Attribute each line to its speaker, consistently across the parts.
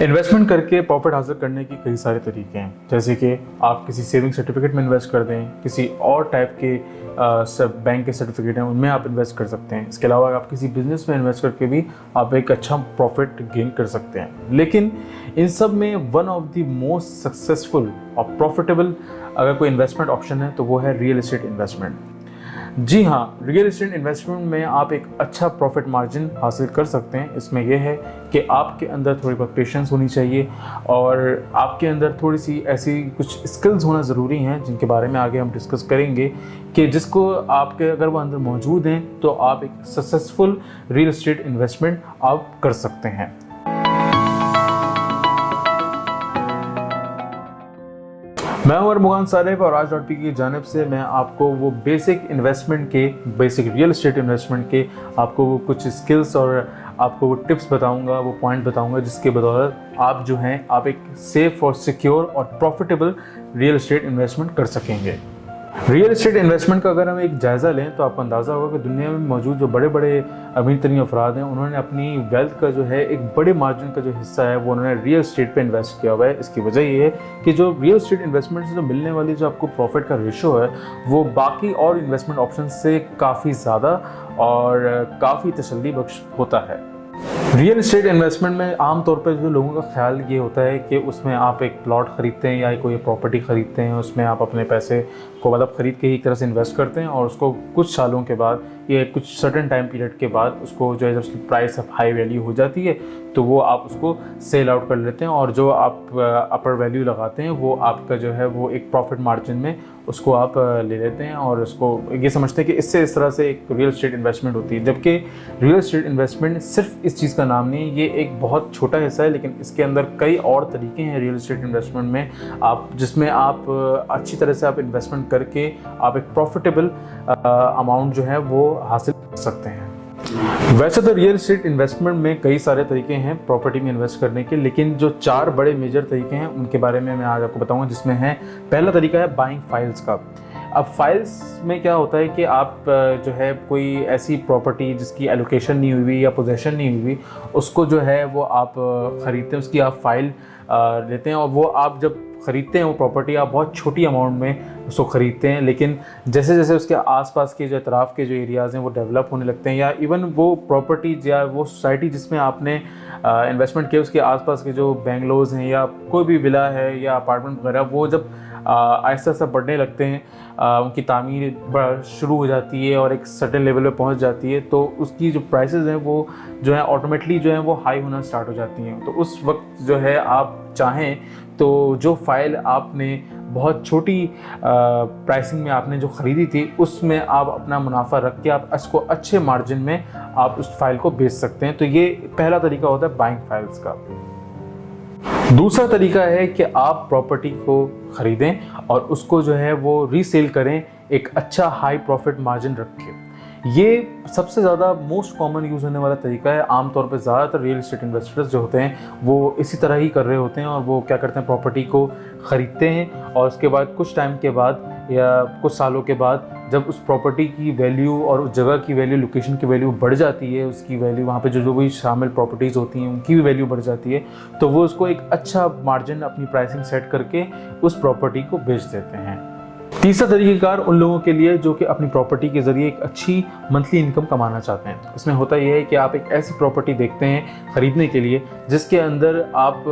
Speaker 1: Investment करके profit हासिल करने की कई सारे तरीके हैं, जैसे कि आप किसी सेविंग सर्टिफिकेट में इन्वेस्ट कर दें, किसी और टाइप के सब बैंक के सर्टिफिकेट हैं उनमें आप इन्वेस्ट कर सकते हैं। इसके अलावा आप किसी बिजनेस में इन्वेस्ट करके भी आप एक अच्छा प्रॉफिट गेन कर सकते हैं। लेकिन इन सब में one of the most successful और प्रॉफिटेबल अगर कोई इन्वेस्टमेंट ऑप्शन है तो वो है रियल एस्टेट इन्वेस्टमेंट। जी हाँ, रियल एस्टेट इन्वेस्टमेंट में आप एक अच्छा प्रॉफिट मार्जिन हासिल कर सकते हैं। इसमें यह है कि आपके अंदर थोड़ी बहुत पेशेंस होनी चाहिए और आपके अंदर थोड़ी सी ऐसी कुछ स्किल्स होना ज़रूरी हैं जिनके बारे में आगे हम डिस्कस करेंगे कि जिसको आपके अगर वो अंदर मौजूद हैं तो आप एक सक्सेसफुल रियल एस्टेट इन्वेस्टमेंट आप कर सकते हैं। मैं उमर मुगान सारिफ और आज .pk की जानिब से मैं आपको वो बेसिक रियल एस्टेट इन्वेस्टमेंट के आपको वो कुछ स्किल्स और आपको वो टिप्स बताऊंगा, वो पॉइंट बताऊंगा जिसके बदौलत आप जो हैं आप एक सेफ और सिक्योर और प्रॉफिटेबल रियल एस्टेट इन्वेस्टमेंट कर सकेंगे। रियल एस्टेट इन्वेस्टमेंट का अगर हम एक जायज़ा लें तो आपको अंदाज़ा होगा कि दुनिया में मौजूद जो बड़े बड़े अमीर तरीन अफराद हैं उन्होंने अपनी वेल्थ का जो है एक बड़े मार्जिन का जो हिस्सा है वो उन्होंने रियल एस्टेट पे इन्वेस्ट किया हुआ है। इसकी वजह ये है कि जो रियल एस्टेट इन्वेस्टमेंट से जो मिलने वाली जो आपको प्रॉफिट का रेशो है वो बाकी और इन्वेस्टमेंट ऑप्शन से काफ़ी ज़्यादा और काफ़ी तसल्ली बख्श होता है। रियल एस्टेट इन्वेस्टमेंट में आमतौर पर जो लोगों का ख्याल ये होता है कि उसमें आप एक प्लॉट ख़रीदते हैं या कोई प्रॉपर्टी ख़रीदते हैं, उसमें आप अपने पैसे को मतलब ख़रीद के ही एक तरह से इन्वेस्ट करते हैं और उसको कुछ सालों के बाद या कुछ सर्टेन टाइम पीरियड के बाद उसको जो है जब उसकी प्राइस ऑफ हाई वैल्यू हो जाती है तो वो आप उसको सेल आउट कर लेते हैं और जो आप अपर वैल्यू लगाते हैं वो आपका जो है वो एक प्रॉफिट मार्जिन में उसको आप ले लेते हैं और उसको ये समझते हैं कि इससे इस तरह से एक रियल एस्टेट इन्वेस्टमेंट होती है। जबकि रियल एस्टेट इन्वेस्टमेंट सिर्फ इस चीज़ का नाम नहीं है, ये एक बहुत छोटा हिस्सा है, लेकिन इसके अंदर कई और तरीके हैं रियल एस्टेट इन्वेस्टमेंट में आप जिसमें आप अच्छी तरह से आप इन्वेस्टमेंट करके आप एक प्रॉफिटेबल अमाउंट जो है वो हासिल कर सकते हैं। वैसे तो रियल एस्टेट इन्वेस्टमेंट में कई सारे तरीके हैं प्रॉपर्टी में इन्वेस्ट करने के, लेकिन जो 4 बड़े मेजर तरीके हैं उनके बारे में मैं आज आपको बताऊंगा, जिसमें है पहला तरीका है बाइंग फाइल्स का। अब फाइल्स में क्या होता है कि आप जो है कोई ऐसी प्रॉपर्टी जिसकी एलोकेशन नहीं हुई या पोजेशन नहीं हुई उसको जो है वो आप ख़रीदते हैं, उसकी आप फाइल लेते हैं और वो आप जब ख़रीदते हैं वो प्रॉपर्टी आप बहुत छोटी अमाउंट में उसको ख़रीदते हैं, लेकिन जैसे जैसे उसके आसपास के जो अतराफ़ के जो एरियाज़ हैं वो डेवलप होने लगते हैं या इवन वो प्रॉपर्टी या वो सोसाइटी जिसमें आपने इन्वेस्टमेंट किया उसके आसपास के जो बेंगलोज हैं या कोई भी विला है या अपार्टमेंट वगैरह वो जब आहिस्ता आहिस्ता बढ़ने लगते हैं, उनकी तामीर शुरू हो जाती है और एक सर्टेन लेवल पे पहुंच जाती है तो उसकी जो प्राइसेस हैं वो जो है ऑटोमेटिकली जो है वो हाई होना स्टार्ट हो जाती हैं। तो उस वक्त जो है आप चाहें तो जो फाइल आपने बहुत छोटी प्राइसिंग में आपने जो ख़रीदी थी उसमें आप अपना मुनाफा रख के आप इसको अच्छे मार्जिन में आप उस फाइल को बेच सकते हैं। तो ये पहला तरीका होता है बाइंग फाइल्स का। दूसरा तरीका है कि आप प्रॉपर्टी को ख़रीदें और उसको जो है वो रीसेल करें एक अच्छा हाई प्रॉफिट मार्जिन रख के। ये सबसे ज़्यादा मोस्ट कॉमन यूज़ होने वाला तरीका है। आमतौर पर ज़्यादातर रियल एस्टेट इन्वेस्टर्स जो होते हैं वो इसी तरह ही कर रहे होते हैं और वो क्या करते हैं प्रॉपर्टी को ख़रीदते हैं और उसके बाद कुछ टाइम के बाद या कुछ सालों के बाद जब उस प्रॉपर्टी की वैल्यू और उस जगह की वैल्यू, लोकेशन की वैल्यू बढ़ जाती है, उसकी वैल्यू वहाँ पे जो भी शामिल प्रॉपर्टीज़ होती हैं उनकी भी वैल्यू बढ़ जाती है, तो वो उसको एक अच्छा मार्जिन अपनी प्राइसिंग सेट करके उस प्रॉपर्टी को बेच देते हैं। तीसरा तरीक़ाकार उन लोगों के लिए जो कि अपनी प्रॉपर्टी के ज़रिए एक अच्छी मंथली इनकम कमाना चाहते हैं। इसमें होता यह है कि आप एक ऐसी प्रॉपर्टी देखते हैं ख़रीदने के लिए जिसके अंदर आप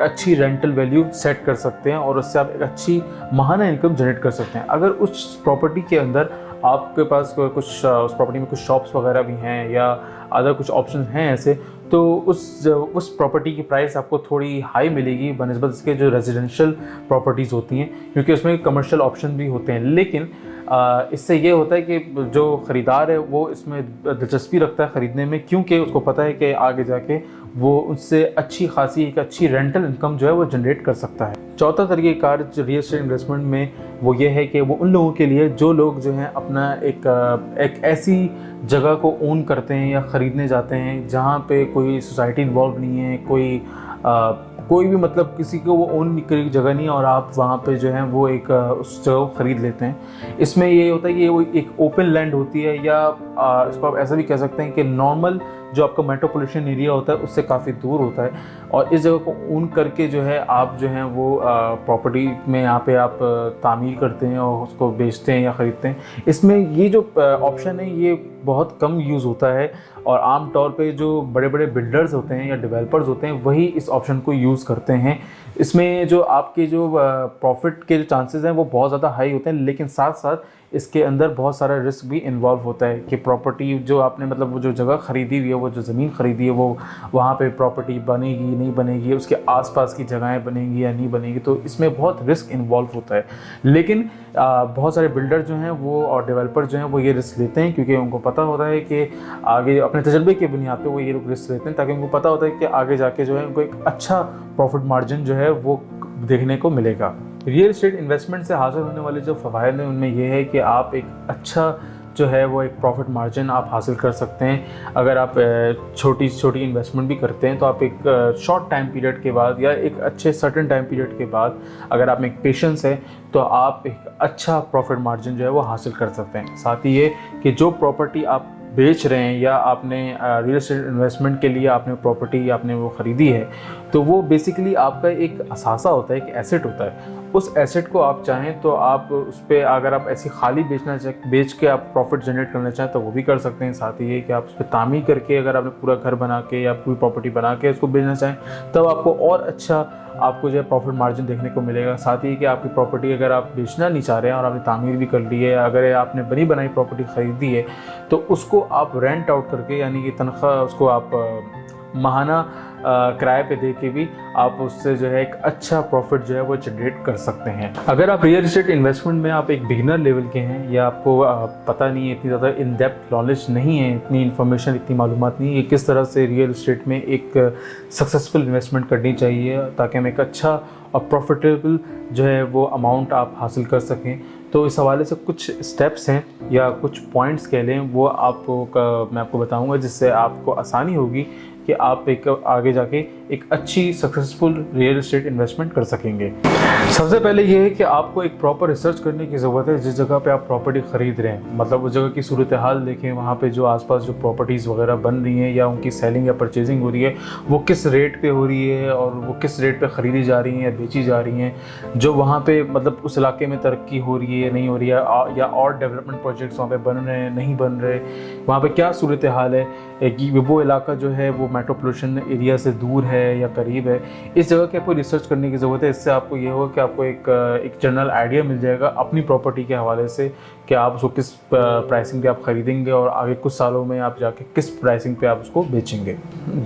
Speaker 1: अच्छी रेंटल वैल्यू सेट कर सकते हैं और उससे आप एक अच्छी माहाना इनकम जनरेट कर सकते हैं। अगर उस प्रॉपर्टी के अंदर आपके पास कुछ उस प्रॉपर्टी में कुछ शॉप्स वगैरह भी हैं या अदर कुछ ऑप्शन हैं ऐसे, तो उस प्रॉपर्टी की प्राइस आपको थोड़ी हाई मिलेगी बनिस्बत इसके जो रेजिडेंशियल प्रॉपर्टीज़ होती हैं, क्योंकि उसमें कमर्शियल ऑप्शन भी होते हैं। लेकिन इससे ये होता है कि जो ख़रीदार है वो इसमें दिलचस्पी रखता है ख़रीदने में, क्योंकि उसको पता है कि आगे जाके वो उससे अच्छी खासी एक अच्छी रेंटल इनकम जो है वो जनरेट कर सकता है। चौथा तरीक़ाकार जो रियल एस्टेट इन्वेस्टमेंट में वो ये है कि वो उन लोगों के लिए जो लोग जो हैं अपना एक ऐसी जगह को ओन करते हैं या ख़रीदने जाते हैं जहाँ पे कोई सोसाइटी इन्वॉल्व नहीं है, कोई भी मतलब किसी को वो ओन की जगह नहीं है और आप वहाँ पे जो है वो एक उस जगह को ख़रीद लेते हैं। इसमें ये होता है कि वो एक ओपन लैंड होती है या इसको आप ऐसा भी कह सकते हैं कि नॉर्मल जो आपका मेट्रोपॉलिटन एरिया होता है उससे काफ़ी दूर होता है, और इस जगह को ओन करके जो है आप जो है वो प्रॉपर्टी में यहाँ पे आप तामीर करते हैं और उसको बेचते हैं या ख़रीदते हैं। इसमें ये जो ऑप्शन है ये बहुत कम यूज़ होता है, और आम तौर पे जो बड़े बड़े बिल्डर्स होते हैं या डेवलपर्स होते हैं वही इस ऑप्शन को यूज़ करते हैं। इसमें जो आपके जो प्रॉफिट के जो चांसेस हैं वो बहुत ज़्यादा हाई होते हैं, लेकिन साथ साथ इसके अंदर बहुत सारा रिस्क भी इन्वॉल्व होता है कि प्रॉपर्टी जो आपने मतलब वो जो जगह ख़रीदी हुई है, वो जो ज़मीन ख़रीदी है, वो वहाँ पे प्रॉपर्टी बनेगी नहीं बनेगी, उसके आसपास की जगहें बनेंगी या नहीं बनेगी, तो इसमें बहुत रिस्क इन्वॉल्व होता है। लेकिन बहुत सारे बिल्डर जो हैं वो और डेवलपर जो हैं वो ये रिस्क लेते हैं, क्योंकि उनको पता होता है कि आगे अपने तजर्बे के बुनियाद पे वो ये लोग रिस्क लेते हैं, ताकि उनको पता होता है कि आगे जाके जो है उनको एक अच्छा प्रॉफिट मार्जिन जो है वो देखने को मिलेगा। रियल एस्टेट इन्वेस्टमेंट से हासिल होने वाले जो फ़वाइद हैं उनमें यह है कि आप एक अच्छा जो है वो एक प्रॉफिट मार्जिन आप हासिल कर सकते हैं। अगर आप छोटी छोटी इन्वेस्टमेंट भी करते हैं तो आप एक शॉर्ट टाइम पीरियड के बाद या एक अच्छे सर्टेन टाइम पीरियड के बाद अगर आप में एक पेशेंस है तो आप एक अच्छा प्रॉफिट मार्जिन जो है वो हासिल कर सकते हैं। साथ ही ये कि जो प्रॉपर्टी आप बेच रहे हैं या आपने रियल एस्टेट इन्वेस्टमेंट के लिए आपने प्रॉपर्टी आपने वो ख़रीदी है, तो वो बेसिकली आपका एक असासा होता है, एक एसेट होता है। उस एसेट को आप चाहें तो आप उस पर अगर आप ऐसी खाली बेच के आप प्रॉफिट जनरेट करना चाहें तो वो भी कर सकते हैं। साथ ही ये कि आप उस पर तामीर करके अगर आपने पूरा घर बना के या पूरी प्रॉपर्टी बना के उसको बेचना चाहें तब आपको और अच्छा आपको जो है प्रॉफिट मार्जिन देखने को मिलेगा। साथ ही कि आपकी प्रॉपर्टी अगर आप बेचना नहीं चाह रहे हैं और आपने तामीर भी कर ली है, अगर आपने बनी बनाई प्रॉपर्टी ख़रीदी है तो उसको आप रेंट आउट करके यानी कि तनख्वाह उसको आप माहाना किराए पे दे के भी आप उससे जो है एक अच्छा प्रॉफिट जो है वो जनरेट कर सकते हैं। अगर आप रियल एस्टेट इन्वेस्टमेंट में आप एक बिगिनर लेवल के हैं या आपको पता नहीं है, इतनी ज़्यादा इन डेप्थ नॉलेज नहीं है, इतनी इन्फॉर्मेशन इतनी मालूमात नहीं है किस तरह से रियल एस्टेट में एक सक्सेसफुल इन्वेस्टमेंट करनी चाहिए ताकि हम एक अच्छा और प्रॉफिटेबल जो है वो अमाउंट आप हासिल कर सकें, तो इस हवाले से कुछ स्टेप्स हैं या कुछ पॉइंट्स कह लें वो मैं आपको बताऊंगा जिससे आपको आसानी होगी कि आप एक आगे जाके एक अच्छी सक्सेसफुल रियल एस्टेट इन्वेस्टमेंट कर सकेंगे। सबसे पहले ये है कि आपको एक प्रॉपर रिसर्च करने की ज़रूरत है जिस जगह पे आप प्रॉपर्टी ख़रीद रहे हैं, मतलब उस जगह की सूरत हाल देखें, वहाँ पे जो आसपास जो प्रॉपर्टीज़ वगैरह बन रही हैं या उनकी सेलिंग या परचेजिंग हो रही है वो किस रेट पे हो रही है और वो किस रेट पे ख़रीदी जा रही हैं या बेची जा रही हैं, जो वहाँ पे मतलब उस इलाके में तरक्की हो रही है नहीं हो रही है या और डेवलपमेंट प्रोजेक्ट्स वहाँ पे बन रहे हैं नहीं बन रहे, वहाँ पे क्या सूरत हाल है कि वो इलाका जो है वो मेट्रोपॉलिटन एरिया से दूर है या करीब है। इस जगह की आपको रिसर्च करने की ज़रूरत है। इससे आपको ये होगा कि आपको एक जनरल आइडिया मिल जाएगा अपनी प्रॉपर्टी के हवाले से कि आप उसको किस प्राइसिंग पे आप ख़रीदेंगे और आगे कुछ सालों में आप जाके किस प्राइसिंग पे आप उसको बेचेंगे।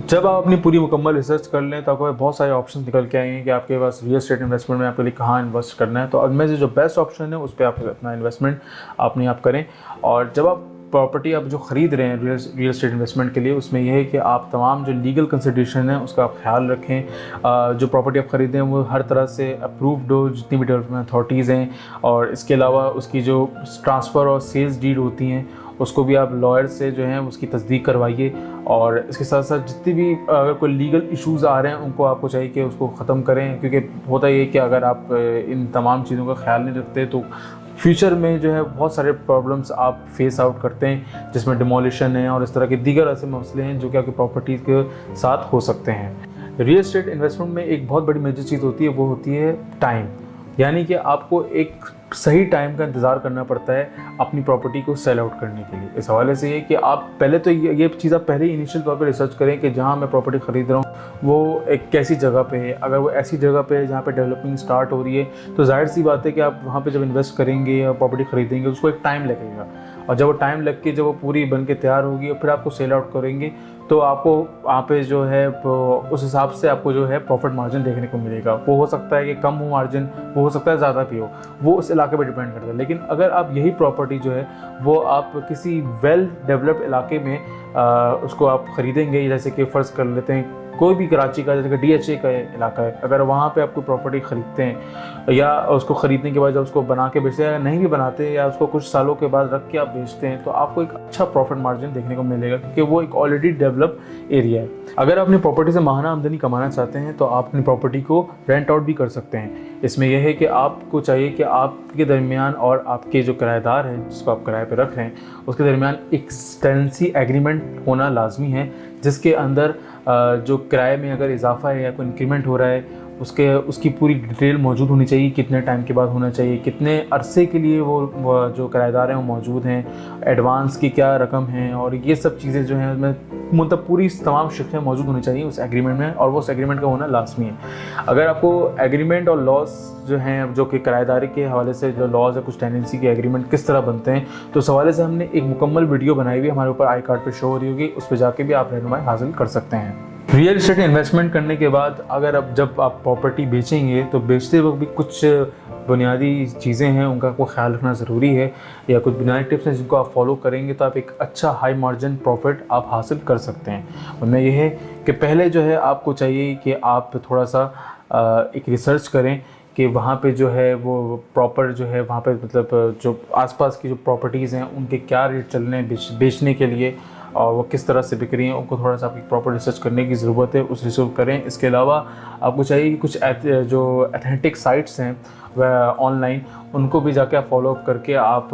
Speaker 1: जब आप अपनी पूरी मुकम्मल रिसर्च कर लें तो आपको बहुत सारे ऑप्शन निकल के आएंगे कि आपके पास रियल एस्टेट इन्वेस्टमेंट में आपके लिए कहाँ इन्वेस्ट करना है, तो उनमें से जो बेस्ट ऑप्शन है उस पर आप अपना इन्वेस्टमेंट अपने आप करें। और जब आप प्रॉपर्टी आप जो ख़रीद रहे हैं रियल एस्टेट इन्वेस्टमेंट के लिए, उसमें यह है कि आप तमाम जो लीगल कंसिडरेशन है उसका आप ख्याल रखें। जो प्रॉपर्टी आप ख़रीदें वो हर तरह से अप्रूव्ड हो, जितनी भी डेवलपमेंट अथॉरिटीज़ हैं, और इसके अलावा उसकी जो ट्रांसफ़र और सेल्स डीड होती हैं उसको भी आप लॉयर से जो है उसकी तस्दीक करवाइए। और इसके साथ साथ जितनी भी अगर कोई लीगल इश्यूज़ आ रहे हैं उनको आपको चाहिए कि उसको ख़त्म करें, क्योंकि होता ये कि अगर आप इन तमाम चीज़ों का ख्याल नहीं रखते तो फ्यूचर में जो है बहुत सारे प्रॉब्लम्स आप फेस आउट करते हैं, जिसमें डिमोलिशन है और इस तरह के दीगर ऐसे मसले हैं जो कि आपकी प्रॉपर्टी के साथ हो सकते हैं। रियल एस्टेट इन्वेस्टमेंट में एक बहुत बड़ी मेजर चीज़ होती है, वो होती है टाइम, यानी कि आपको एक सही टाइम का इंतज़ार करना पड़ता है अपनी प्रॉपर्टी को सेल आउट करने के लिए। इस हवाले से ये कि आप पहले तो ये चीज़ आप पहले इनिशियल तौर पर रिसर्च करें कि जहाँ मैं प्रॉपर्टी ख़रीद रहा हूँ वो एक कैसी जगह पे है। अगर वो ऐसी जगह पे है जहाँ पे डेवलपिंग स्टार्ट हो रही है तो जाहिर सी बात है कि आप वहाँ पे जब इन्वेस्ट करेंगे या प्रॉपर्टी ख़रीदेंगे उसको एक टाइम लगेगा, और जब वो टाइम लग के जब वो पूरी बन के तैयार होगी और फिर आपको सेल आउट करेंगे तो आपको वहाँ पे जो है उस हिसाब से आपको जो है प्रॉफिट मार्जिन देखने को मिलेगा। वो हो सकता है कि कम हो मार्जिन, वो हो सकता है ज़्यादा भी हो, वो उस इलाके पे डिपेंड करता है। लेकिन अगर आप यही प्रॉपर्टी जो है वो आप किसी वेल डेवलप्ड इलाके में उसको आप ख़रीदेंगे, जैसे कि फ़र्ज़ कर लेते हैं कोई भी कराची का जैसे DHA का इलाका है, अगर वहाँ पे आप कोई प्रॉपर्टी ख़रीदते हैं या उसको ख़रीदने के बाद जब उसको बना के बेचते हैं या नहीं भी बनाते या उसको कुछ सालों के बाद रख के आप बेचते हैं, तो आपको एक अच्छा प्रॉफिट मार्जिन देखने को मिलेगा, क्योंकि वो एक ऑलरेडी डेवलप एरिया है। अगर आप अपनी प्रॉपर्टी से माहाना आमदनी कमाना चाहते हैं तो आप अपनी प्रॉपर्टी को रेंट आउट भी कर सकते हैं। इसमें यह है कि आपको चाहिए कि आपके दरमियान और आपके जो किराएदार हैं जिसको आप किराए पे रख रहे हैं उसके दरमियान एक टेनेंसी एग्रीमेंट होना लाजमी है, जिसके अंदर जो किराए में अगर इजाफा है या कोई इंक्रीमेंट हो रहा है उसकी पूरी डिटेल मौजूद होनी चाहिए, कितने टाइम के बाद होना चाहिए, कितने अरसे के लिए वो जो किराएदार हैं वो मौजूद हैं, एडवांस की क्या रकम है, और ये सब चीज़ें जो हैं उसमें मतलब पूरी तमाम शिक्सें मौजूद होनी चाहिए उस एग्रीमेंट में, और वो उस एग्रीमेंट का होना लाजमी है। अगर आपको एग्रीमेंट और लॉज जो हैं जो कि किराएदारी के हवाले से जो लॉज है, कुछ टेनेंसी के एग्रीमेंट किस तरह बनते हैं, तो उस हवाले से हमने एक मुकम्मल वीडियो बनाई हुई हमारे ऊपर आई कार्ड पर शो हो रही होगी, उस पर जाके भी आप रहनुमाई हासिल कर सकते हैं। रियल इस्टेट इन्वेस्टमेंट करने के बाद अगर जब आप प्रॉपर्टी बेचेंगे तो बेचते वक्त भी कुछ बुनियादी चीज़ें हैं उनका आपको ख्याल रखना ज़रूरी है, या कुछ बुनियादी टिप्स हैं जिनको आप फॉलो करेंगे तो आप एक अच्छा हाई मार्जिन प्रॉफिट आप हासिल कर सकते हैं। उनमें यह है कि पहले जो है आपको चाहिए कि आप थोड़ा सा एक रिसर्च करें कि वहाँ पे जो है वो प्रॉपर जो है वहाँ पे मतलब जो आसपास की जो प्रॉपर्टीज़ हैं उनके क्या रेट चल रहे हैं बेचने के लिए और वो किस तरह से बिक रही हैं, उनको थोड़ा सा आपकी प्रॉपर रिसर्च करने की ज़रूरत है, उस रिसर्च करें। इसके अलावा आपको चाहिए कि कुछ जो अथेंटिक साइट्स हैं वह ऑनलाइन उनको भी जाके आप फॉलोअप करके आप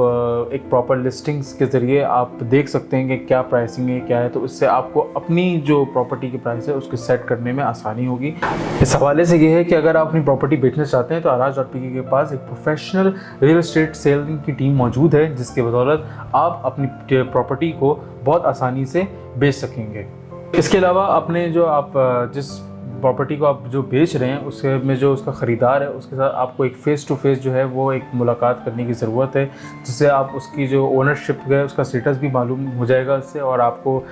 Speaker 1: एक प्रॉपर लिस्टिंग्स के ज़रिए आप देख सकते हैं कि क्या प्राइसिंग है क्या है, तो इससे आपको अपनी जो प्रॉपर्टी की प्राइस है उसको सेट करने में आसानी होगी। इस हवाले से ये है कि अगर आप अपनी प्रॉपर्टी बेचना चाहते हैं तो Aaraaj.pk के पास एक प्रोफेशनल रियल एस्टेट सेलिंग की टीम मौजूद है, जिसके बदौलत आप अपनी प्रॉपर्टी को बहुत आसानी से बेच सकेंगे। इसके अलावा अपने जो आप जिस प्रॉपर्टी को आप जो बेच रहे हैं उसके में जो उसका ख़रीदार है उसके साथ आपको एक फ़ेस टू फेस जो है वो एक मुलाकात करने की ज़रूरत है, जिससे आप उसकी जो ओनरशिप है उसका स्टेटस भी मालूम हो जाएगा इससे, और आपको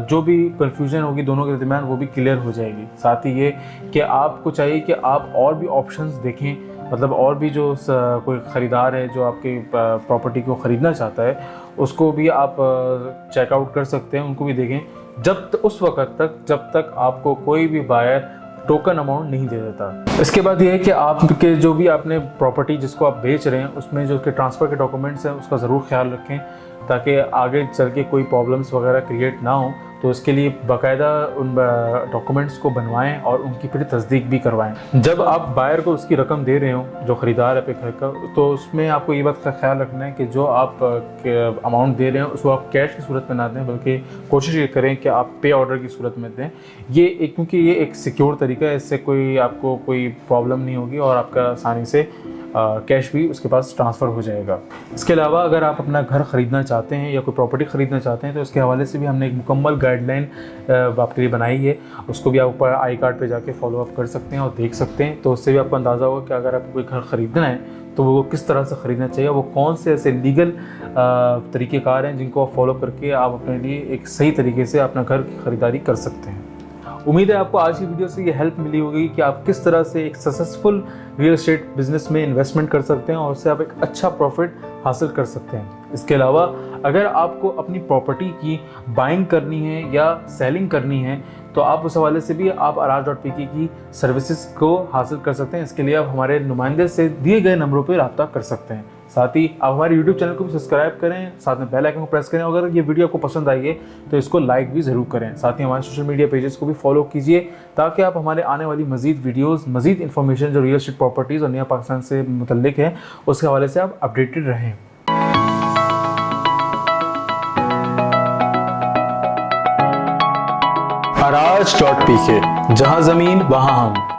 Speaker 1: जो भी कन्फ्यूजन होगी दोनों के दरमियान वो भी क्लियर हो जाएगी। साथ ही ये कि आपको चाहिए कि आप और भी ऑप्शंस देखें, मतलब और भी जो कोई ख़रीदार है जो आपकी प्रॉपर्टी को ख़रीदना चाहता है उसको भी आप चेकआउट कर सकते हैं, उनको भी देखें उस वक़्त तक जब तक आपको कोई भी बायर टोकन अमाउंट नहीं दे देता। इसके बाद ये है कि आपके जो भी आपने प्रॉपर्टी जिसको आप बेच रहे हैं उसमें जो उसके ट्रांसफ़र के डॉक्यूमेंट्स हैं उसका ज़रूर ख्याल रखें, ताकि आगे चल के कोई प्रॉब्लम्स वगैरह क्रिएट ना हो। तो इसके लिए बाकायदा उन डॉक्यूमेंट्स को बनवाएं और उनकी फिर तस्दीक भी करवाएं। जब आप बायर को उसकी रकम दे रहे हो जो ख़रीदार है पे घर का, तो उसमें आपको ये बात का ख्याल रखना है कि जो आप अमाउंट दे रहे हो उसको आप कैश की सूरत में ना दें, बल्कि कोशिश ये करें कि आप पे ऑर्डर की सूरत में दें। क्योंकि ये एक सिक्योर तरीका है, इससे आपको कोई प्रॉब्लम नहीं होगी और आपका आसानी से कैश भी उसके पास ट्रांसफ़र हो जाएगा। इसके अलावा अगर आप अपना घर ख़रीदना चाहते हैं या कोई प्रॉपर्टी ख़रीदना चाहते हैं तो इसके हवाले से भी हमने एक मुकम्मल गाइडलाइन आपके लिए बनाई है, उसको भी आप ऊपर आई कार्ड पे जाके फॉलो अप कर सकते हैं और देख सकते हैं। तो उससे भी आपको अंदाज़ा होगा कि अगर आपको कोई घर ख़रीदना है तो वो किस तरह से ख़रीदना चाहिए, वो कौन से ऐसे लीगल तरीक़ेकार हैं जिनको आप फॉलो करके आप अपने लिए एक सही तरीके से अपना घर की ख़रीदारी कर सकते हैं। उम्मीद है आपको आज की वीडियो से ये हेल्प मिली होगी कि आप किस तरह से एक सक्सेसफुल रियल एस्टेट बिजनेस में इन्वेस्टमेंट कर सकते हैं और उससे आप एक अच्छा प्रॉफिट हासिल कर सकते हैं। इसके अलावा अगर आपको अपनी प्रॉपर्टी की बाइंग करनी है या सेलिंग करनी है तो आप उस हवाले से भी आप Aaraaj.pk की सर्विसेज को हासिल कर सकते हैं। इसके लिए आप हमारे नुमाइंदे से दिए गए नंबरों पर रब्ता कर सकते हैं। साथ ही आप हमारे YouTube चैनल को भी सब्सक्राइब करें, साथ में बेल आइकन को प्रेस करें। अगर ये वीडियो आपको पसंद आई है तो इसको लाइक भी ज़रूर करें। साथ ही हमारे सोशल मीडिया पेजेस को भी फॉलो कीजिए ताकि आप हमारे आने वाली मज़ीद वीडियोस, मज़ीद इन्फॉर्मेशन जो रियल एस्टेट प्रॉपर्टीज़ और नया पाकिस्तान से मुतल्लिक है उसके हवाले से आप अपडेटेड रहें। Aaraaj.pk, जहाँ ज़मीन वहाँ हम।